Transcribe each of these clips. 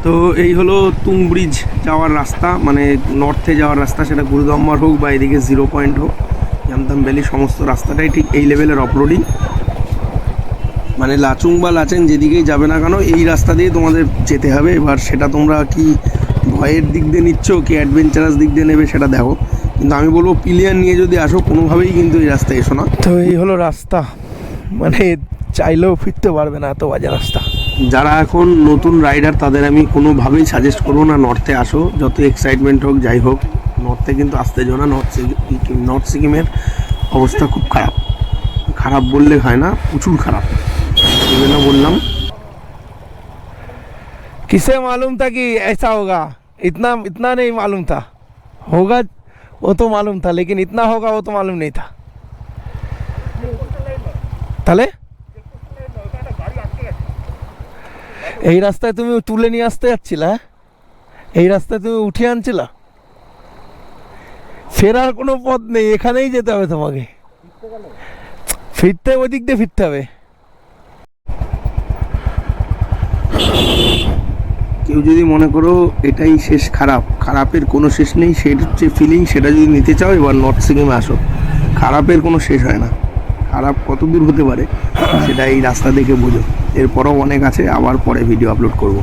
তো এই হলো তুং ব্রিজ যাওয়ার রাস্তা, মানে নর্থে যাওয়ার রাস্তা, সেটা গুরুদম্বার হোক বা এদিকে 0 পয়েন্ট হোক, ইয়ামতাম ভ্যালি সমস্ত রাস্তাটাই ঠিক এই লেভেলের অফরোডিং। মানে লাচুং বা লাচেন যেদিকেই যাবে না কেন এই রাস্তা দিয়ে তোমাদের যেতে হবে। এবার সেটা তোমরা কি ভয়ের দিক দিয়ে নিচ্ছ কি অ্যাডভেঞ্চারাস দিক দিয়ে নেবে সেটা দেখো, কিন্তু আমি বলবো পিলিয়ান নিয়ে যদি আসো কোনোভাবেই কিন্তু এই রাস্তায় এসো না। তো এই হলো রাস্তা, মানে চাইলেও ফিরতে পারবে না, এত বাজে রাস্তা। যারা এখন নতুন রাইডার তাদের আমি কোনোভাবেই সাজেস্ট করবো না নর্থে আসো, যত এক্সাইটমেন্ট হোক যাই হোক নর্থে কিন্তু আসতে যাও না। নর্থ সিকিমের অবস্থা খুব খারাপ, খারাপ বললে হয় না, প্রচুর খারাপ। এই জন্য বললাম। किसे मालूम था कि ऐसा होगा, इतना इतना नहीं मालूम था, होगा वो तो मालूम था, लेकिन इतना होगा वो तो मालूम नहीं था। তাহলে এই রাস্তায় তুমি তুলে নিয়ে আসতে যাচ্ছিলা, এই রাস্তায় তুমি উঠিয়ে আনছিলা, ফেরার কোনো পথ নেই, এখানেই যেতে হবে তোমাকে। ফিরতে ওই দিক দিয়ে ফিরতে হবে। কেউ যদি মনে করো এটাই শেষ, খারাপের কোনো শেষ নেই, সেটা হচ্ছে ফিলিং, সেটা যদি নিতে চাও এবার নর্থ সিকিমে আসো। খারাপের কোনো শেষ হয় না, খারাপ কত দূর হতে পারে সেটা এই রাস্তা দেখে বোঝো। এরপরও অনেক আছে, আবার পরে ভিডিও আপলোড করব।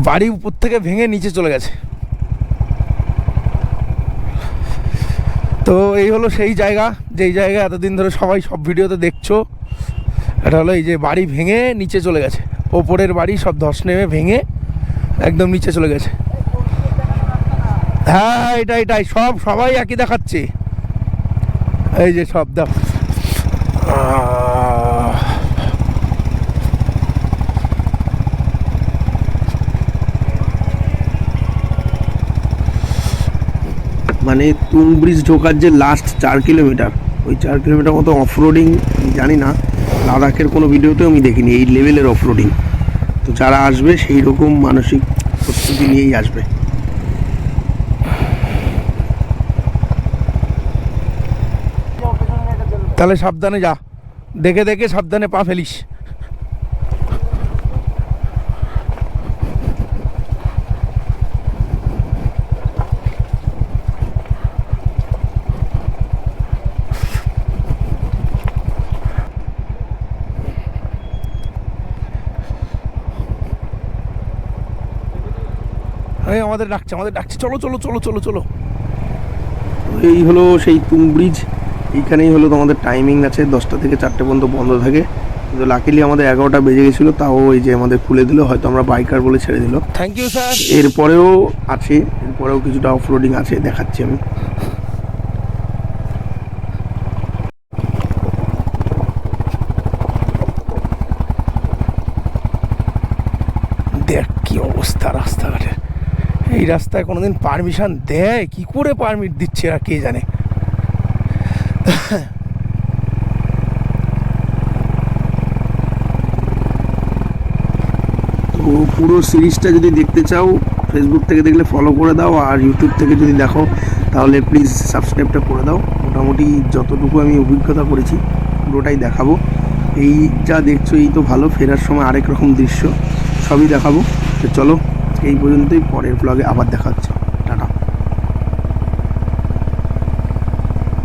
বাড়ি উপর থেকে ভেঙে নিচে চলে গেছে। তো এই হলো সেই জায়গা, যেই জায়গা এতদিন ধরে সবাই সব ভিডিওতে দেখছো। এটা হলো এই যে বাড়ি ভেঙে নিচে চলে গেছে, ওপরের বাড়ি সব ধস নেমে ভেঙে একদম নিচে চলে গেছে। হ্যাঁ এটাই সবাই একই দেখাচ্ছে, এই যে সব দেখ। মানে তুং ব্রিজ ঢোকার যে লাস্ট 4 কিলোমিটার, ওই 4 কিলোমিটার মতো অফরোডিং জানি না, লাদাখের কোনো ভিডিওতেও আমি দেখিনি এই লেভেলের অফরোডিং। তো যারা আসবে সেই রকম মানসিক প্রস্তুতি নিয়েই আসবে। তাহলে সাবধানে যা, দেখে দেখে সাবধানে পা ফেলিস। আমাদের ডাকছে, চলো। এই হলো সেই তুং ব্রিজ, এইখানেই হলো তোমাদের টাইমিং আছে 10টা থেকে 4টে পর্যন্ত বন্ধ থাকে। কিন্তু লাকিলি আমাদের 11টা বেজে গেছিলো, তাও এই যে আমাদের খুলে দিল, হয়তো আমরা বাইকার বলে ছেড়ে দিল। Thank you sir. এরপরেও কিছুটা অফরোডিং আছে, দেখাচ্ছি আমি। দেখ কি অবস্থা রাস্তাঘাটের, এই রাস্তায় কোনোদিন পারমিশন দেয় কি করে, পারমিট দিচ্ছে এরা কে জানে। তো পুরো সিরিজটা যদি দেখতে চাও ফেসবুক থেকে দেখলে ফলো করে দাও, আর ইউটিউব থেকে যদি দেখো তাহলে প্লিজ সাবস্ক্রাইবটা করে দাও। মোটামুটি যতটুকু আমি অভিজ্ঞতা করেছি পুরোটাই দেখাবো। এই যা দেখছো এই তো ভালো, ফেরার সময় আরেক রকম দৃশ্য সবই দেখাবো। তো চলো এই পর্যন্তই, পরের ব্লগে আবার দেখা হচ্ছে।